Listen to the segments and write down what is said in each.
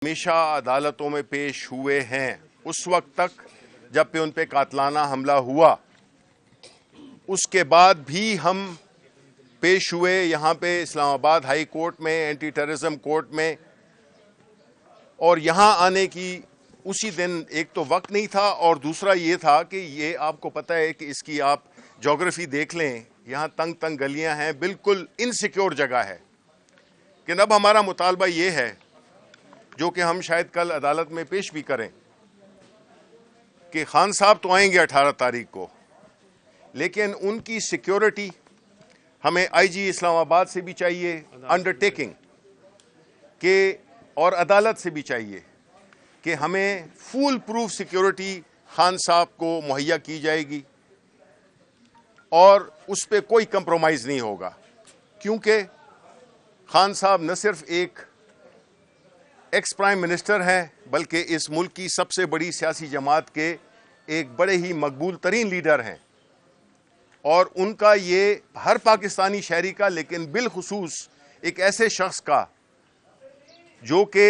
हमेशा अदालतों में पेश हुए हैं उस वक्त तक जब पे उन पे कातलाना हमला हुआ। उसके बाद भी हम पेश हुए यहाँ पे इस्लामाबाद हाई कोर्ट में, एंटी टेररिज्म कोर्ट में, और यहाँ आने की उसी दिन एक तो वक्त नहीं था और दूसरा ये था कि ये आपको पता है कि इसकी आप ज्योग्राफी देख लें, यहाँ तंग तंग गलियाँ हैं, बिल्कुल इनसिक्योर जगह है। कि अब हमारा मुतालबा ये है जो कि हम शायद कल अदालत में पेश भी करें कि खान साहब तो आएंगे 18 तारीख को, लेकिन उनकी सिक्योरिटी हमें आईजी इस्लामाबाद से भी चाहिए अंडरटेकिंग के, और अदालत से भी चाहिए कि हमें फुल प्रूफ सिक्योरिटी खान साहब को मुहैया की जाएगी और उस पर कोई कंप्रोमाइज़ नहीं होगा। क्योंकि खान साहब न सिर्फ एक एक्स प्राइम मिनिस्टर हैं बल्कि इस मुल्क की सबसे बड़ी सियासी जमात के एक बड़े ही मकबूल तरीन लीडर हैं, और उनका ये हर पाकिस्तानी शहरी का, लेकिन बिलखुसूस एक ऐसे शख्स का जो कि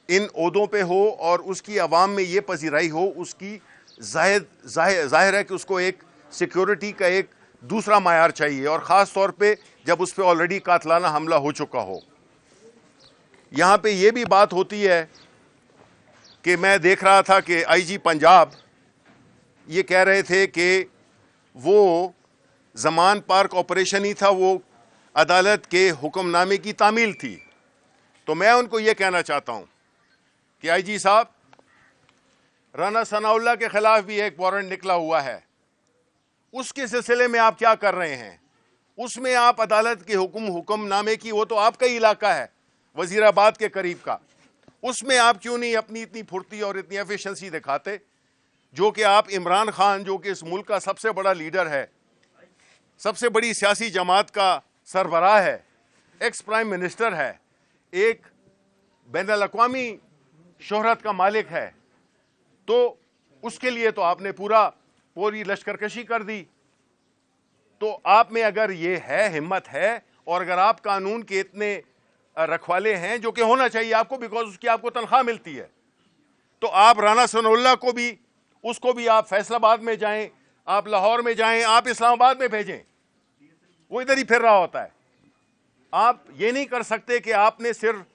इन ओहदों पे हो और उसकी आवाम में ये पजीराई हो, उसकी जाहिर है कि उसको एक सिक्योरिटी का एक दूसरा मायार चाहिए, और ख़ास तौर पे जब उस पर ऑलरेडी कातलाना हमला हो चुका हो। यहाँ पे ये भी बात होती है कि मैं देख रहा था कि आईजी पंजाब ये कह रहे थे कि वो ज़मान पार्क ऑपरेशन ही था, वो अदालत के हुक्मनामे की तामील थी। तो मैं उनको ये कहना चाहता हूँ कि आईजी साहब, राना सनाउल्लाह के खिलाफ भी एक वारंट निकला हुआ है, उसके सिलसिले में आप क्या कर रहे हैं? उसमें आप अदालत के हुक्मनामे की, वो तो आपका ही इलाका है, वजीराबाद के करीब का, उसमें आप क्यों नहीं अपनी इतनी फुर्ती और इतनी एफिशिएंसी दिखाते जो कि आप इमरान खान, जो कि इस मुल्क का सबसे बड़ा लीडर है, सबसे बड़ी सियासी जमात का सरबराह है, एक्स प्राइम मिनिस्टर है, एक बैनुल-अक़वामी शोहरत का मालिक है, तो उसके लिए तो आपने पूरी लश्करकशी कर दी। तो आप में अगर ये है, हिम्मत है, और अगर आप कानून के इतने रखवाले हैं, जो कि होना चाहिए आपको, बिकॉज उसकी आपको तनख्वाह मिलती है, तो आप राना सनाउल्लाह को भी, उसको भी आप फैसलाबाद में जाएं, आप लाहौर में जाएं, आप इस्लामाबाद में भेजें, वो इधर ही फिर रहा होता है। आप ये नहीं कर सकते कि आपने सिर्फ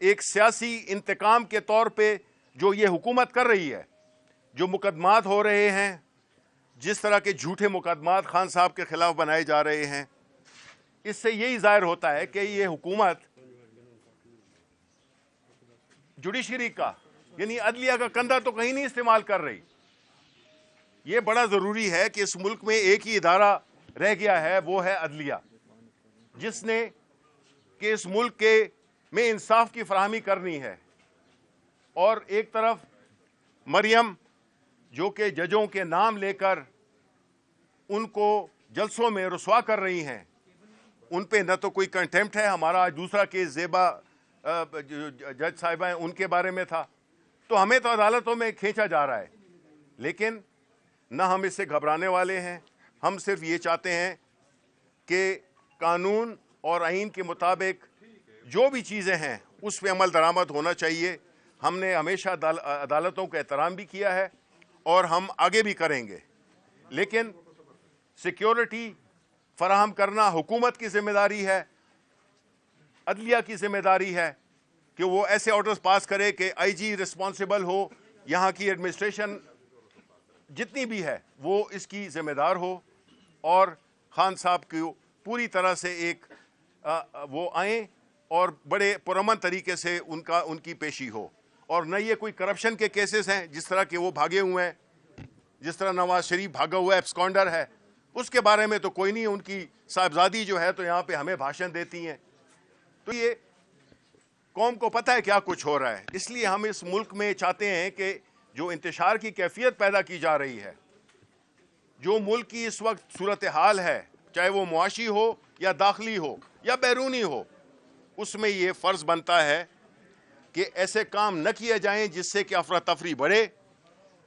एक सियासी इंतकाम के तौर पे जो ये हुकूमत कर रही है, जो मुकदमात हो रहे हैं, जिस तरह के झूठे मुकदमात खान साहब के खिलाफ बनाए जा रहे हैं, इससे यही जाहिर होता है कि ये हुकूमत जुडिशरी का, यानी अदलिया का कंधा तो कहीं नहीं इस्तेमाल कर रही। ये बड़ा ज़रूरी है कि इस मुल्क में एक ही इदारा रह गया है, वो है अदलिया, जिसने कि इस मुल्क के में इंसाफ की फराहमी करनी है। और एक तरफ मरियम, जो कि जजों के नाम लेकर उनको जलसों में रुसवा कर रही हैं, उन पे न तो कोई कंटेम्प्ट है। हमारा आज दूसरा केस ज़ेबा जज साहिबा हैं, उनके बारे में था। तो हमें तो अदालतों में खींचा जा रहा है, लेकिन न हम इससे घबराने वाले हैं। हम सिर्फ ये चाहते हैं कि कानून और आइन के मुताबिक जो भी चीज़ें हैं उस पर अमल दरामद होना चाहिए। हमने हमेशा अदालतों का एहतराम भी किया है और हम आगे भी करेंगे, लेकिन सिक्योरिटी फराहम करना हुकूमत की जिम्मेदारी है, अदलिया की जिम्मेदारी है कि वो ऐसे ऑर्डर्स पास करे कि आईजी रिस्पॉन्सिबल हो, यहाँ की एडमिनिस्ट्रेशन जितनी भी है वो इसकी जिम्मेदार हो, और खान साहब को पूरी तरह से एक वो आए और बड़े पुरअमन तरीके से उनकी पेशी हो। और न ये कोई करप्शन के केसेस हैं जिस तरह के वो भागे हुए हैं, जिस तरह नवाज शरीफ भागा हुआ एब्सकॉन्डर है, उसके बारे में तो कोई नहीं। उनकी साहबजादी जो है तो यहाँ पे हमें भाषण देती हैं। तो ये कौम को पता है क्या कुछ हो रहा है। इसलिए हम इस मुल्क में चाहते हैं कि जो इंतशार की कैफियत पैदा की जा रही है, जो मुल्क की इस वक्त सूरत हाल है, चाहे वो मुआशी हो या दाखिली हो या बैरूनी हो, उसमें ये फ़र्ज़ बनता है कि ऐसे काम न किए जाएं जिससे कि अफरा तफरी बढ़े,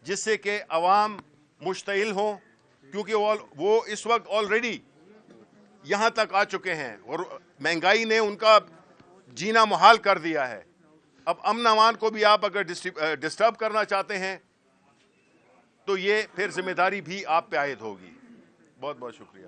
जिससे कि अवाम मुश्तिल हों, क्योंकि वो इस वक्त ऑलरेडी यहाँ तक आ चुके हैं और महंगाई ने उनका जीना मुहाल कर दिया है। اب امن امان کو بھی آپ اگر ڈسٹرب کرنا چاہتے ہیں تو یہ پھر ذمہ داری بھی آپ پہ عائد ہوگی. بہت بہت شکریہ.